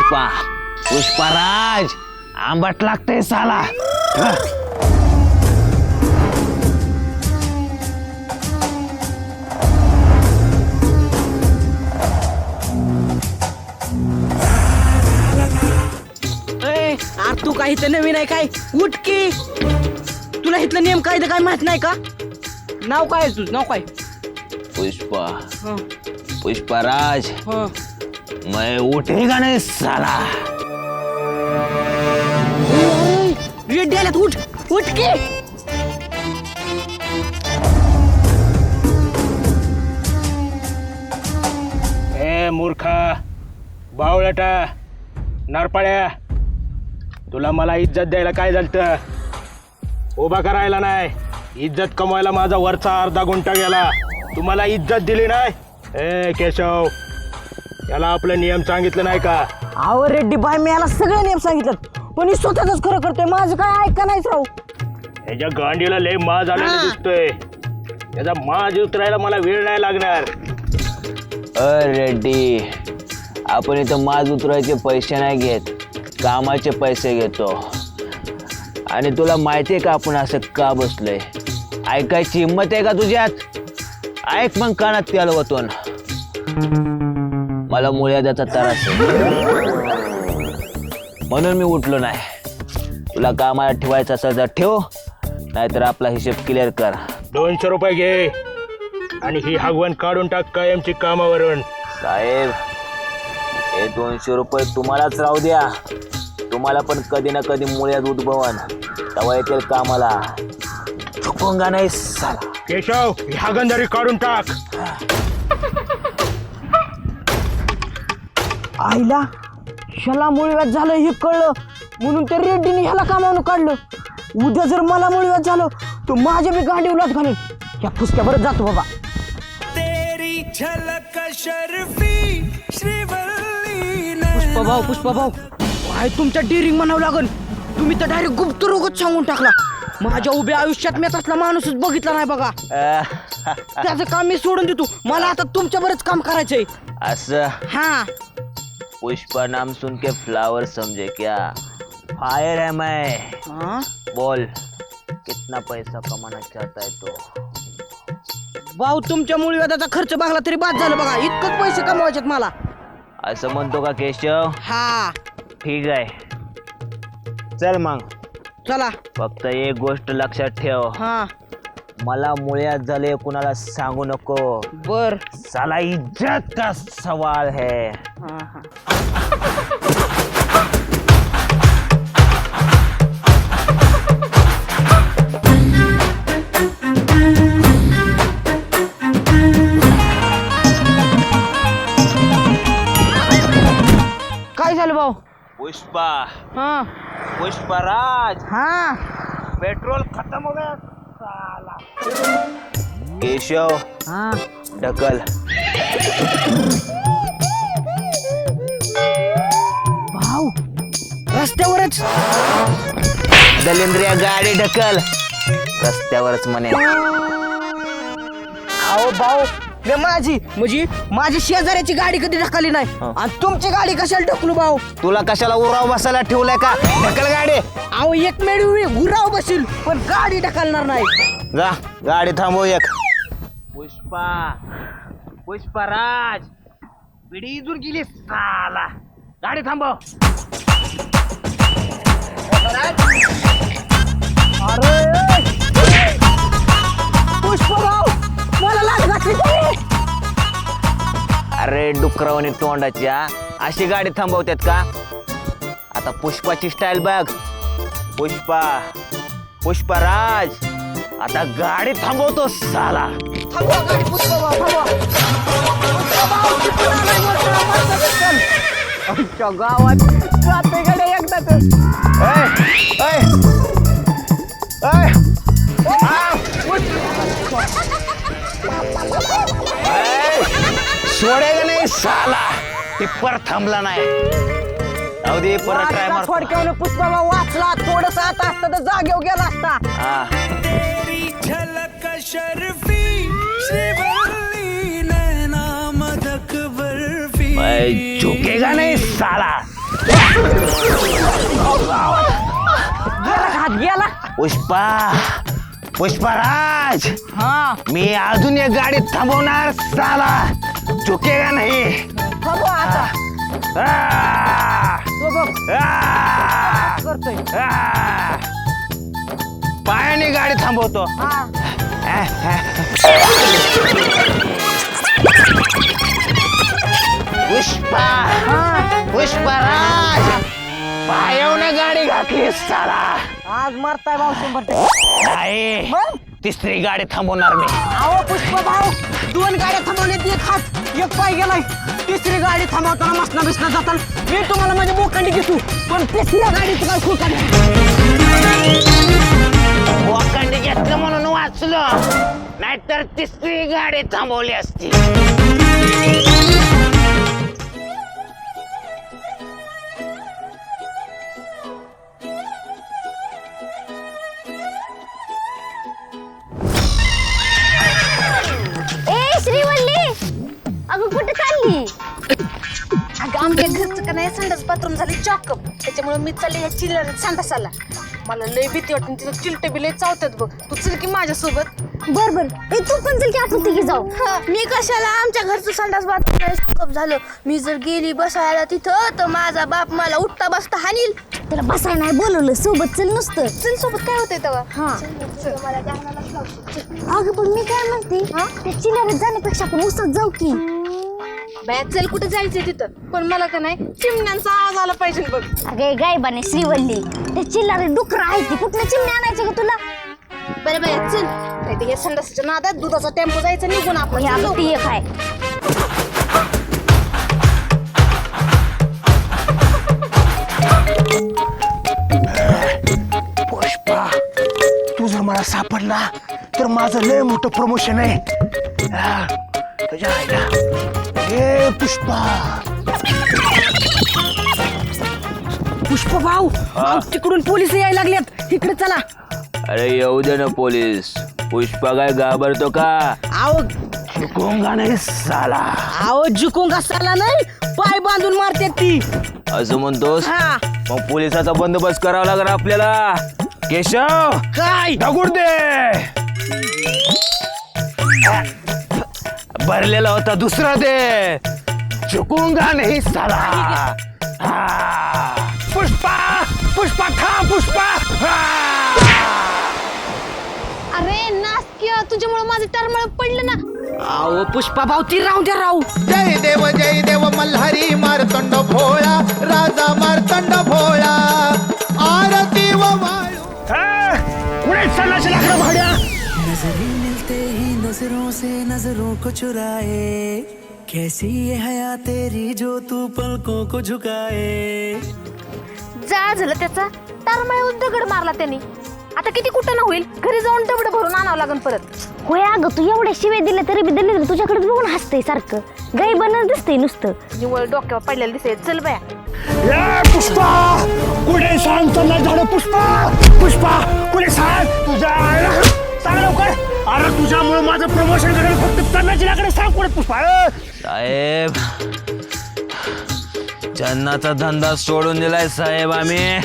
पुष्पा पुष्पाराज आंबट लागतंय साला. अरे तू काही तर नवीन आहे काय? उठ की. तुला इथलं नियम काय काय माहित नाही का? नाव काय आहे तुझं? नाव काय? पुष्पा हं, पुष्पाराज हं. मैं उठेगा नहीं साला. रेड्डी आल्यात. उठ उठ की. ए मूर्खा बावळटा नरपाळ्या, तुला मला इज्जत द्यायला काय झालं? उभा करायला नाही, इज्जत कमवायला माझा वरचा अर्धा गुंठा गेला. तुम्हाला इज्जत दिली नाही. ए केशव, याला आपलं नियम सांगितलं नाही का? अहो रेड्डी बाय, मी याला सगळे नियम सांगितलं, पण ही स्वतःच खरं करतोय. माझं काय ऐका नाहीच राहू. ह्याच्या गांडीला लय माज आलेला दिसतोय. त्याचा माज उतरायला मला वेळ नाही लागणार. रेड्डी, आपण इथं माज उतरायचे पैसे नाही घेत, कामाचे पैसे घेतो. आणि तुला माहिती आहे का आपण असं का बसलोय? ऐकायची हिंमत आहे का तुझ्यात? ऐक मग कानात त्याला वतून. मला मुळ्याचा त्रास आहे म्हणून मी उठलो नाही. तुला कामाला ठेवायचं असेल तर ठेव, नाहीतर आपला हिशोब क्लिअर कर. 200 रुपये घे आणि ही हगवण काढून टाक कायमची कामावरून. साहेब, हे 200 रुपये तुम्हालाच राहू द्या. तुम्हाला पण कधी ना कधी मुळ्यात उद्भवन तेव्हा येतील कामाला. चुकूंगा नाही साला. केशव, ही हागंदारी काढून टाक. आईला ह्याला मुळव्यात झालं हे कळलं म्हणून त्या रेड्डीने ह्याला कामावून काढलं. उद्या जर मला मुळव्यात झालं तर माझ्या मी गाडी उलात घालेल. या फुसक्यावर जातो बाबा. पुष्पा भाऊ काय तुमच्या डेअरिंग म्हणावं लागल. तुम्ही तर डायरेक्ट गुप्त रोगच सांगून टाकला. माझ्या उभ्या आयुष्यात मी तसला माणूसच बघितला नाही बघा. त्याचं काम मी सोडून देतो. मला आता तुमच्या बरंच काम करायचंय. असं? हा. पुष्पा नाम सुन के फ्लावर समझे क्या? फायर है मैं. हाँ? बोल, कितना पैसा कमाना चाहता है तो? भाऊ, तुमच्या मुळव्याचा खर्च बघला तरी बाद झालं बघा. इतकंच पैसे कमवायचे मला. असं म्हणतो का केशव? हा. ठीक आहे, चल मग. चला. फक्त एक गोष्ट लक्षात ठेव, हा. मला मुळ्यात झाले कुणाला सांगू नको. बर. साला इज्जत का सवाल है. हा हा. काय झालं भाऊ? पुष्पा हा. पुष्पराज, हा. पेट्रोल खत्म हो गया साला. केशव, हा. ढकल. भाऊ, रस्त्यावरच. दलिंद्रिया, गाडी ढकल. रस्त्यावरच म्हणे. अहो भाऊ, मी माझी शेजाऱ्याची गाडी कधी ढकलली नाही. आणि तुमची गाडी कशाला ढकलू भाऊ? तुला कशाला उराव बसायला ठेवलाय का? ढकल गाडी. अहो, एक मेळवी गुराव बसील पण गाडी ढकलणार नाही. जा, गाडी थांबव एक. पुष्पा पुष्पराज, पिढी इजून गेली साला. गाडी थांबव. पुष्पराव, मला लाच घातली तुम्ही. अरे डुकरावणी तोंडाच्या, अशी गाडी थांबवतात का? आता पुष्पाची स्टाईल बघ. पुष्पराज, आता गाडी थांबवतो साला. थांबवा गाडी, पुष्पराव, थांबवा. आमच्या गावात जाते गाडी एकदाच. सोडेगा नाही साला. टिप्पर थांबला नाही. जाऊ दे, परत ट्राय मार. थोडक्यावर पुष्पराव वाचला. थोडस आता असतं तर जागेवर गेला असता. झुकेगा नहीं साला. हात गेला. पुष्पा पुष्पराज हा मी अजून एक गाडी थांबवणार साला चुकेगा नाही. थांबव आता. आ! तो बघ आ! करतोय. आ! पायाने गाडी थांबवतो. हा पुष्पा पुष्पराज पायावनं गाडी घातली साला. आज मरताय भाऊ 100%. नाही तिसरी गाडी थांबवणार मी. अहो पुष्प भाऊ 2 गाड्या थांबवल्यात, एक हात एक पाय गेलाय. तिसरी गाडी थांबवताना मसना बिसना जाताना मी तुम्हाला माझी बोकांडी घेतो, पण तिसऱ्या गाडीचं काय खूप वाकंडी घेतलं म्हणून वाचलो, नाहीतर तिसरी गाडी थांबवली असती. ए श्रीवल्ली, अगं कुठे चालली? अगं आमच्या घरचं का नाही संडास बाथरूम झाले चॉकअप, त्याच्यामुळे मी चालले या चिल्लर संडासाला. मला लय भीती वाटून तिथं चिलटे बी लय चावतात बघ. तू चल की माझ्यासोबत. बर बर, ए तू पण चल की आपण तिघी जाऊ. मी कशाला? आमच्या घरचं संडास बाथरूम चॉकअप झालं. मी जर गेली बसायला तिथं तर माझा बाप मला उठता बसता हानील. त्याला बसायला नाही बोलवलं, सोबत चल नुसतं. चल सोबत काय होतंय तेव्हा? हा अगं पण मी काय म्हणते, त्या चिल्लरीत जाण्यापेक्षा आपण उसत जाऊ की. बाया चल कुठे जायचंय तिथं, पण मला का नाही चिमण्यांचा आवाज आला पाहिजे बघ. अगे गायबाने श्रीवल्ली, ते चिल्लारी डुकर आहे ती, कुठल्या चिमण्या आणायचे का तुला? बरं बाया चल, नाही हे संडासाच्या नादात दुधाचा टेम्पो जायचा निघून आपण. अगं ती एक आहे. पुष्पा तू जर मला सापडला तर माझं लय मोठं प्रमोशन आहे. हा, तुझ्या आईला. ए पुष्पा पुष्प भाऊ अहो, तिकडून पोलीस यायला लागलेत, इकडे चला. अरे येऊ दे ना पोलीस. पुष्पा काय घाबरतो का? अहो गोंगा नाही साला. अहो जुकूंगा साला नाही, पाय बांधून मारतात ती. असं म्हणतोस? हा मग पोलिसाचा बंदोबस्त करावा लागेल आपल्याला. केशव काय दगड दे. भरलेला होता दुसरा दे. चुकूंगा नाही साला. हा. पुष्पा पुष्पा थांब पुष्पा. अरे नासकिया, तुझ्यामुळे माझं टरमळ पडलं ना. अहो पुष्पा भाऊ ती राहू द्या राहू. जय देव मल्हारी मारतंड भोळा, राजा मारतंड भोळा, आरती व वाळू. कुठे चालला लाकडं भाड्या? नजरें मिलते ही नजरों से नजरों को चुराए, कैसी ये हया तेरी जो तू पलकों को झुकाए. जा झालं त्याचा टरमळ दगड मारला त्याने. आता किती कुठं ना होईल, घरी जाऊन डबड भरून आणावं लागेल परत. होय अगं तू एवढे शिवे दिले तरी बी दिले तुझ्याकडे बघून हसतंय सारखं. गायबानच दिसतंय नुसतं. निवळ डोक्यावर पडलेलं दिसतंय. चल बाया. ए पुष्पा कुठे सांग चालला झालं? पुष्पा पुष्पा कुठे सांग? तुझ्या आईला सांग लवकर. अरे तुझ्यामुळे माझं प्रमोशन करेल. फक्त चन्नाची लाकडे सांग कुठे पुष्पा. साहेब चन्नाचा धंदा सोडून दिलाय साहेब आम्ही.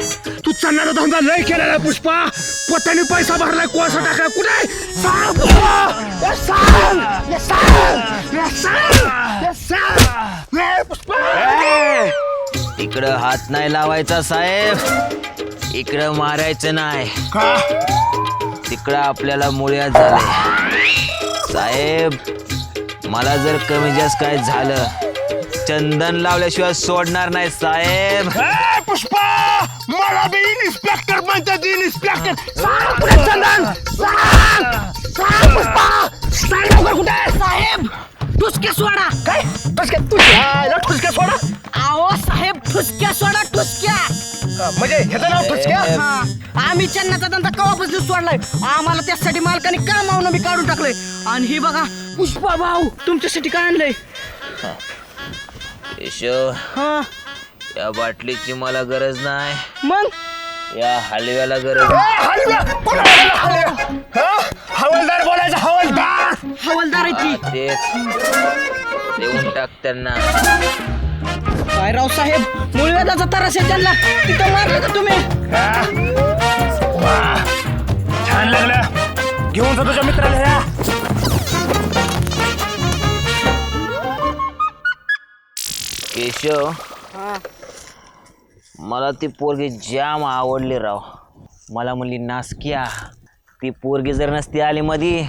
तू चन्नाचा धंदा लय केलेला आहे पुष्पा. पत्त्याने पैसा भरलाय, कोळसा टाकलाय. कुठे सांग पुष्पा. ए, सांग ए, सांग ए, सांग ए, सांग ए, पुष्पा. ए, इकडं हात नाही लावायचा साहेब. इकडं मारायचं नाही. का? तिकडं आपल्याला मुळ्यात झाले साहेब. मला जर कमी जास्त काय झालं, चंदन लावल्याशिवाय सोडणार नाही साहेब. ए, पुष्पा मला बी इन्स्पेक्टर म्हणतात. इन्स्पेक्टर सांग कुठे चंदन. सांग सांग पुष्पा. सांग लवकर कुठे. साहेब ठुसक्या सोडा. काय ठुसक्या? तुझ्या ठुसक्या सोडा. अहो साहेब ठुसक्या सोडा, ठुसक्या. म्हणजे ह्याचं नाव ठुसक्या? हा आम्ही चन्नाचा धंदा कवापासून सोडलाय. आम्हाला त्यासाठी मालकाने कामावून बी काढून टाकलंय. आणि ही बघा पुष्पा भाऊ तुमच्यासाठी काय आणलंय. केशव हा या बाटलीची मला गरज नाही, मग या हलव्याला गरज. हवालदार बोलायचं. हवालदार हवालदार आहे ती. तेच देऊन टाक त्यांना. काय राव साहेब मुळव्याधाचा त्रास आहे त्यांना तिथं मारलं का तुम्ही वा, छान लागलं. घेऊन जा तुझ्या मित्राला या. केशव मला ती पोरगी जाम आवडली राव. मला म्हणली नासक्या ती पोरगी जर नसती आली मधी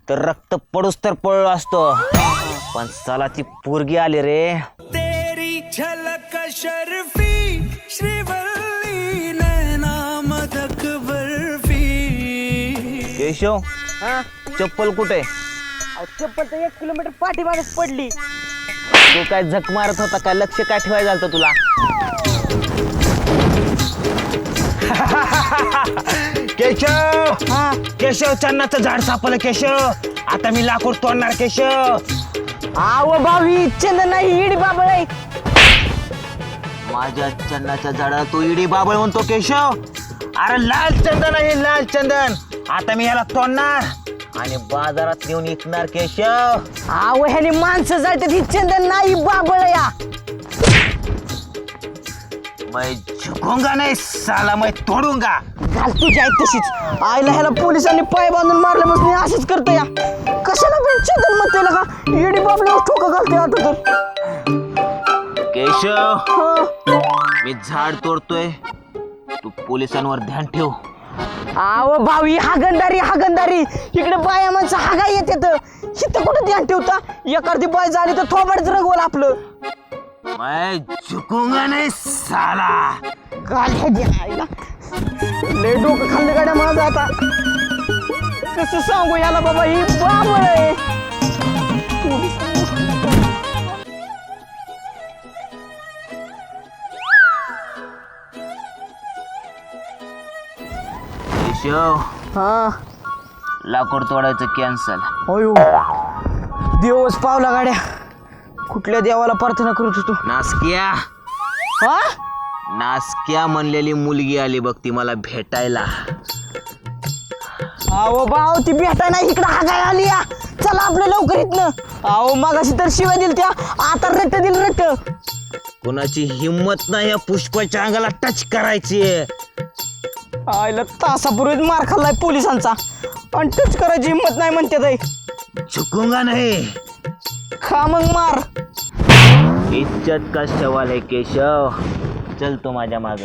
तर रक्त पडूस तर पडलो असतो. पण चला ती पोरगी आली रे. तेरी झलक शर्फी श्रीवल्ली नैना मदक बर्फी. केशव चप्पल कुठे? चप्पल तर 1 किलोमीटर पाठीमागेच पडली. तू काय झक मारत होता काय? लक्ष काय ठेवायला झालं तुला? केशव केशव चन्नाचं झाड सापलं केशव. आता मी लाकूड तोडणार केशव. आव बावी चंदन नाही इडी बाबळ आहे. माझ्या चन्नाच्या झाडाला तू इडी बाबळ म्हणतो केशव? अरे लाल चंदन आहे लाल चंदन. आता मी याला तोडणार आणि बाजारात नेऊन विकणार केशव. आव ह्याने माणसं जाळतात ही चंदन नाही बाबळ या. मैं झुकूंगा नाही साला मैं तोडूंगा. घाल तुझी आई तशीच. आईला ह्याला पोलिसांनी पाय बांधून मारल्यापासून असंच करतो या. कशाला पण चंदन म्हणते का इडी बाबळ ठोका घालते आता तर. केशव मी झाड तोडतोय तू पोलिसांवर ध्यान ठेव. आव भावी हागंदारी इकडे बाया माणसं हागा येतात. इथं कुठं ध्यान ठेवता? एखादी बाय झाली तर थोबाडच रंगवल आपलं. मैं झुकूंगा नाही साला. आईला लय डोकं खाल्लं गाड्या माझं आता. कसं सांगू याला बाबा ही बाबळ आहे. केशव हा लाकूड तोडायचं कॅन्सल. अयो दिवस पावला गाड्या. कुठल्या देवाला प्रार्थना करत होतो. नासक्या हा नासक्या म्हणलेली मुलगी आली बघ ती मला भेटायला. अहो भाऊ ती भेटाय नाही इकडं हागाय आली या. चला आपलं लवकर इथनं. अहो मागाशी तर शिवाय दिल त्या आता रट्ट दिल रट्ट. कोणाची हिम्मत नाही या पुष्पाच्या अंगाला टच करायची. आईला तासापूर्वीच मार खाल्लाय पोलिसांचा आणि टच करायची हिंमत नाही म्हणते ताई. झुकूंगा नाही. खा मग मार. इज्जत का सवाल है केशव. चल तो माझ्या माग.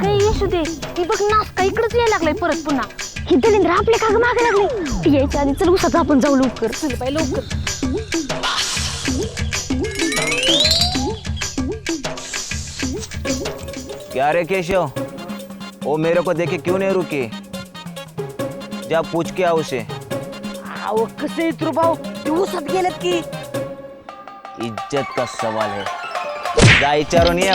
काही येशू दे ती बघ नासका इकडेच यायला लागलाय परत पुन्हा. ही दलिंद्र आपल्या काग मागे लागले. ती यायच्या आधी चल उसाचा आपण जाऊ लवकर. चल बाई लवकर. क्या रे केशव वो मेरे को देखे क्यों नहीं रुकी? जा पूछ के आओ उसे. अहो कसे इतरू भाऊ ते उसात गेलेत की. इज्जत का सवाल है. जा विचारून ये.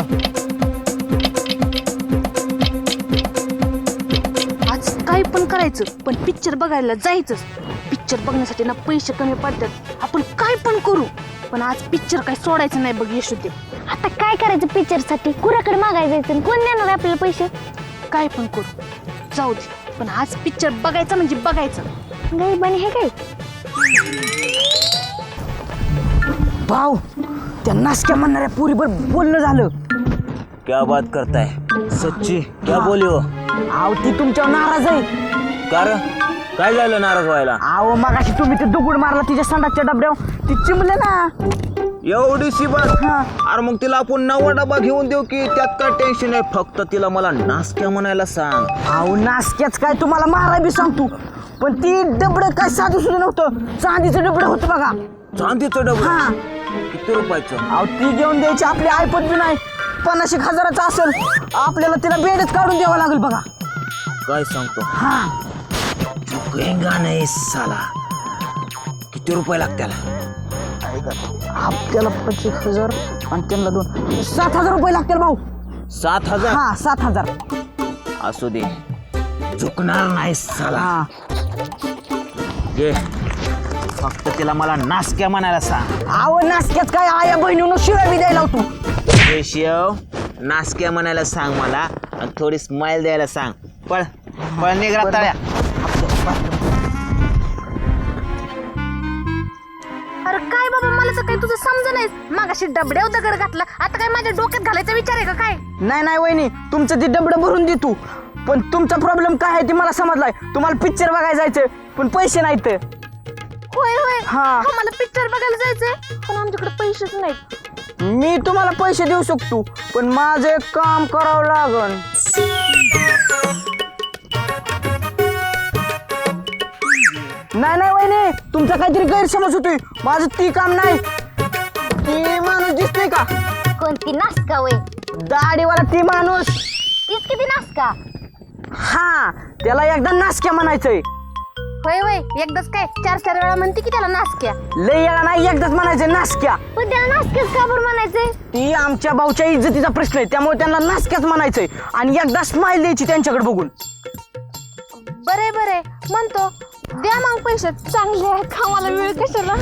आज काही पण करायचं पण पिक्चर बघायला जायचंच. पिक्चर बघण्यासाठी ना पैसे कमी पडतात. आपण काय पण करू पण आज पिक्चर काय सोडायचं नाही बघ येशू दे. आता काय करायचं पिक्चर साठी? कुणाकडे मागायला जायचं? कोण देणार आपल्याला पैसे? काय पण करू जाऊ दे पण आज पिक्चर बघायचं म्हणजे बघायचं. गरीबाने हे काय? भाऊ त्या नासक्या म्हणणाऱ्या पुरीवर बोलणं झालं. क्या बात करता है? सच्ची क्या बोली हो? अहो ती तुमच्यावर नाराज आहे. कार काय झालं नाराज व्हायला? अहो मगाशी तुम्ही ते दगड मारला तिच्या संडासच्या डबड्यावर ती चिमले ना. एवढीशी बस. अरे मग तिला आपण नवा डबा घेऊन देऊ की त्यात काय टेन्शन आहे. फक्त तिला मला नासक्या म्हणायला सांग. अहो नासक्याच काय तुम्हाला माराय बी सांगतो पण ती डबडं काय साधू सुद्धा नव्हतं. चांदीचं डबडं होतं बघा. चांदीचं डबा हा किती रुपयाचं? अहो ती घेऊन द्यायची आपली ऐपत बी नाही. 50,000 असेल. आपल्याला तिला बेडच काढून द्यावा लागेल बघा. काय सांगतो? हा झुकेंगा नाही साला. किती रुपये लागतील? आपल्याला 25,000 आणि त्यांना 7,000 रुपये लागतील भाऊ. 7,000? हा 7,000. असू दे झुकणार नाही साला. हा ये फक्त तिला मला नासक्या म्हणायला सांग. अहो नासक्यात काय आया बहिणीनं शिव्या बी द्यायला होतो. केशव नासक्या म्हणायला सांग मला आणि थोडी स्माइल द्यायला सांग. पळ पळ निघ रताळ्या. अरे काय बाबा मागाशी डबड्याव दगड घातला, आता काय माझ्या डोक्यात घालायचा विचार आहे का काय? नाही नाही वहिनी, तुमचं ते डबडं भरून दे तू. पण तुमचा प्रॉब्लेम काय आहे ते मला समजलाय. तुम्हाला पिक्चर बघायला जायचं पण पैसे नाहीत. होय होय, हा. मला पिक्चर बघायला जायचंय पण आमच्याकडे पैसेच नाहीत. मी तुम्हाला पैसे देऊ शकतो पण माझं एक काम करावं लागन. नाही नाही वहिनी, तुमचा काहीतरी गैरसमज होतोय. माझं ती काम नाही. ती माणूस दिसतोय का? कोणती नासका वय? दाढीवाला ती माणूस. तीच किती नासका? हा, त्याला एकदा नासक्या म्हणायचंय. होय होय, एकदाच काय 4-4 वेळा म्हणते की त्याला नासक्या. लय याला नाही, एकदाच म्हणायचंय नासक्या. पण त्याला नासक्याच का बरं म्हणायचंय? ती आमच्या भाऊच्या इज्जतीचा प्रश्न आहे, त्यामुळे त्यांना नासक्याच म्हणायचंय. आणि एकदा स्माइल द्यायची त्यांच्याकडे बघून. बरे बरे म्हणतो, द्या मग पैसे. चांगले आहे, कामाला वेळ कशाला.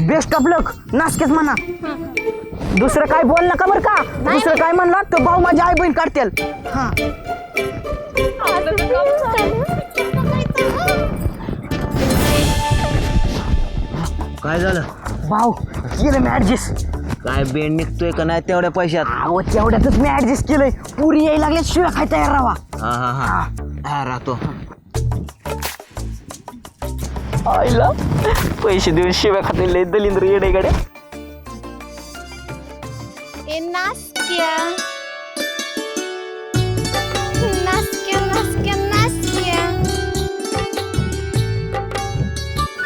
बेस्ट ऑफ लक, नासक्याच म्हणा. दुसरं काय बोल नका बरं का. दुसरं काय म्हणला तर भाऊ माझी आई बहीण काढतील. हा, काय झालं? भाऊ केलं मी ऍडजस्ट. काय बेंड निघतोय का नाही तेवढ्या पैशात? अहो तेवढ्यातच मी ऍडजस्ट केलंय. पुरी यायला लागल्या शिवाय खाय तयार राहा. हा हा हा हा, राहतो. आईला पैसे देऊन शिव्या खाते लय दलिंद्र येडे गड्या. ए नासक्या नासक्या नासक्या नासक्या.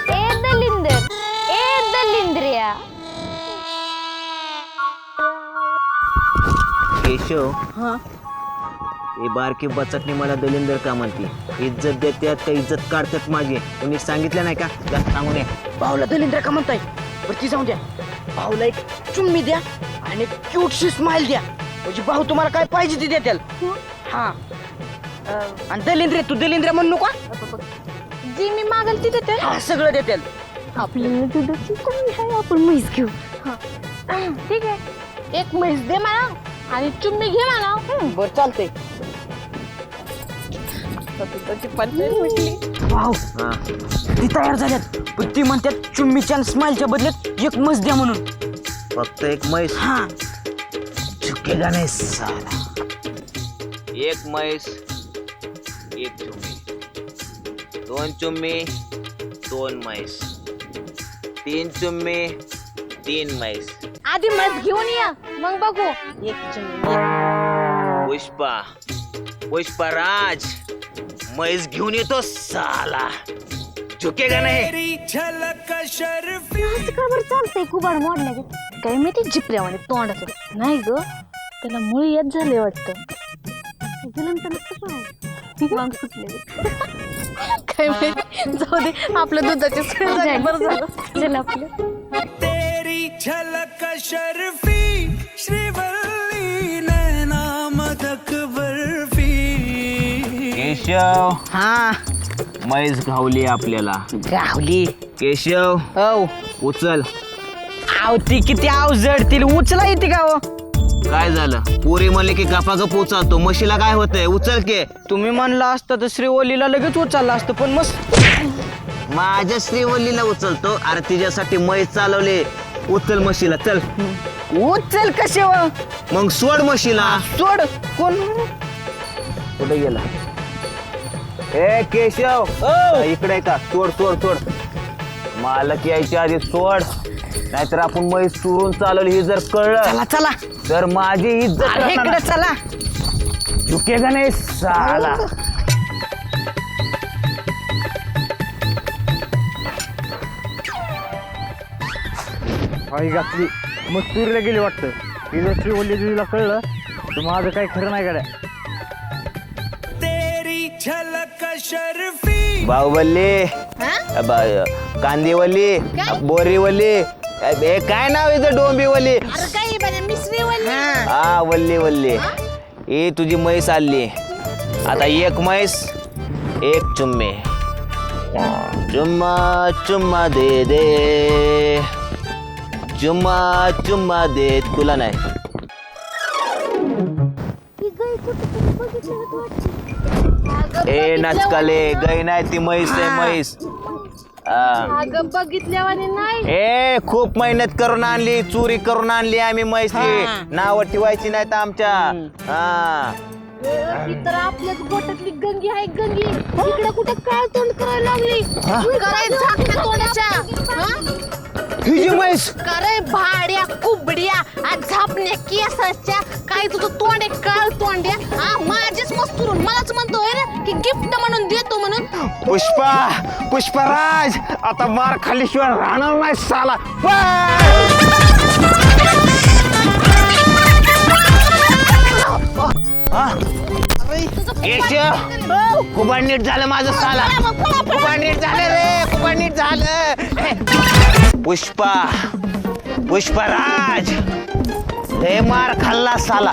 ए दलिंदर, ए दलिंद्रिया. केशव, हा, हे बारकी बचटणी मला दलिंदर का म्हणते? इज्जत देतात का इज्जत काढतात माझी? तुम्ही सांगितलं नाही का? जास्त सांगू नये. भाऊला दलिंद्र का म्हणताय? बरं ती जाऊ द्या. भाऊला एक चुम्मी द्या आणि क्यूटशी स्माइल द्या, म्हणजे भाऊ तुम्हाला काय पाहिजे ते देतील. हा, आणि दलिंद्रे, तू दलिंद्र म्हणू नका. जी मी मागल ती देते. हा, सगळं देतील. आपल्याला दुधाची कमी आहे, आपण म्हैस घेऊ. ठीक आहे, एक म्हैस दे मला आणि चुम्मी घे मला. बरं चालतंय. भाऊ हा, ती तयार झाल्यात, पण ती म्हणतात चुम्मीच्या आणि स्माइलच्या बदल्यात एक मस द्या म्हणून. फक्त एक म्हैस? हा, चुकेगा नाही साला. एक म्हैस, एक चुम्मी. 2 चुम्मी, 2 म्हैस. 3 चुम्मी, 3 म्हैस. आधी म्हैस घेऊन या, मग बघू. एक चुम्मी. पुष्पा, पुष्पराज, म्हैस घेऊन येतो साला. चुकेगा नाही. असं का बरं चालतंय कुबाड मोडल्या गं? काय माहिती जिपऱ्यावाने तोंडाचं. नाही ग, त्याला मुळ येत झाले वाटतं. जलमतं नसतं काय? मग सुटले. काय माहिती, जाऊ दे, आपल्या दुधाची सोय झाली, बरं झालं. चल आपलं. तेरी झलक शर्फी श्रीवल्ली नैना मदक बर्फी. केशव, हा, म्हैस घावली आपल्याला. गावली. केशव, औ उचल. आव ती किती अवजड, तिला उचला येते का हो? काय झालं? पोरी म्हणले की गपागप उचलतो, म्हशीला काय होतंय? उचल के. तुम्ही म्हणला असतं तर श्रीवल्लीला लगेच उचलला असतं, पण मस्त. माझ्या श्रीवल्लीला उचलतो? अरे तिच्यासाठी म्हैस चालवले. उचल म्हशीला, चल. उचल कसे व? मग सोड म्हशीला. सोड. कोण? कुठे गेला? ए केशव, इकडे का? सोड सोड सोड. मालक यायच्या आधी सोड, नाहीतर आपण म्हैस चुरून चालवली ही जर कळलं चला चला, तर माझी इज्जत अरे राहणार इकडे चला. झुकेगा नाही साला. आई घातली मग चुरीला गेली वाटतं. ही जर श्रीवल्ली दिदीला कळलं तर माझं काही खरं नाही गड्या. तेरी झलक शर्फी. बाहुबल्ली, कांदीवल्ली, बोरीवल्ली, हे काय नाव आहे डोंबिवली? अरे काय बरं, मी श्रीवल्ली. हा, वल्ली वल्ली. ही तुझी म्हैस आली. आता एक म्हैस, एक चुम्मे. चुम्मा चुम्मा दे दे, चुम्मा चुम्मा दे. तुला नाही. ही गाय कुठं बघितलं होतं वाटतं. ए नाचकाले, गाय नाही ती म्हैस आहे, म्हैस. अगं बघितल्यावानी नाही. ए खूप मेहनत करून आणली, चोरी करून आणली आम्ही म्हैसी. नाव ठेवायची नाहीत आमच्या. हा ही तर आपल्याच बोटातली गंगी आहे गंगी. इकडे कुठे काळ तोंड करायला लागली. काय झाकल्या तोंडाच्या हिची म्हैस. करे भाड्या कुबड्या आज झापण्या केसाच्या काय तुझं तोंड आहे काळ तोंड्या. माझीच मस्तूरून मलाच म्हणतोय रे की गिफ्ट म्हणून देतो म्हणून. पुष्पराज आता मार खाल्ल्याशिवाय राहणार नाही साला. कुबाड नीट झालं माझं साला. कुबाड नीट झालं रे, कुबाड नीट झालं. पुष्पराज हे मार खाल्ला साला.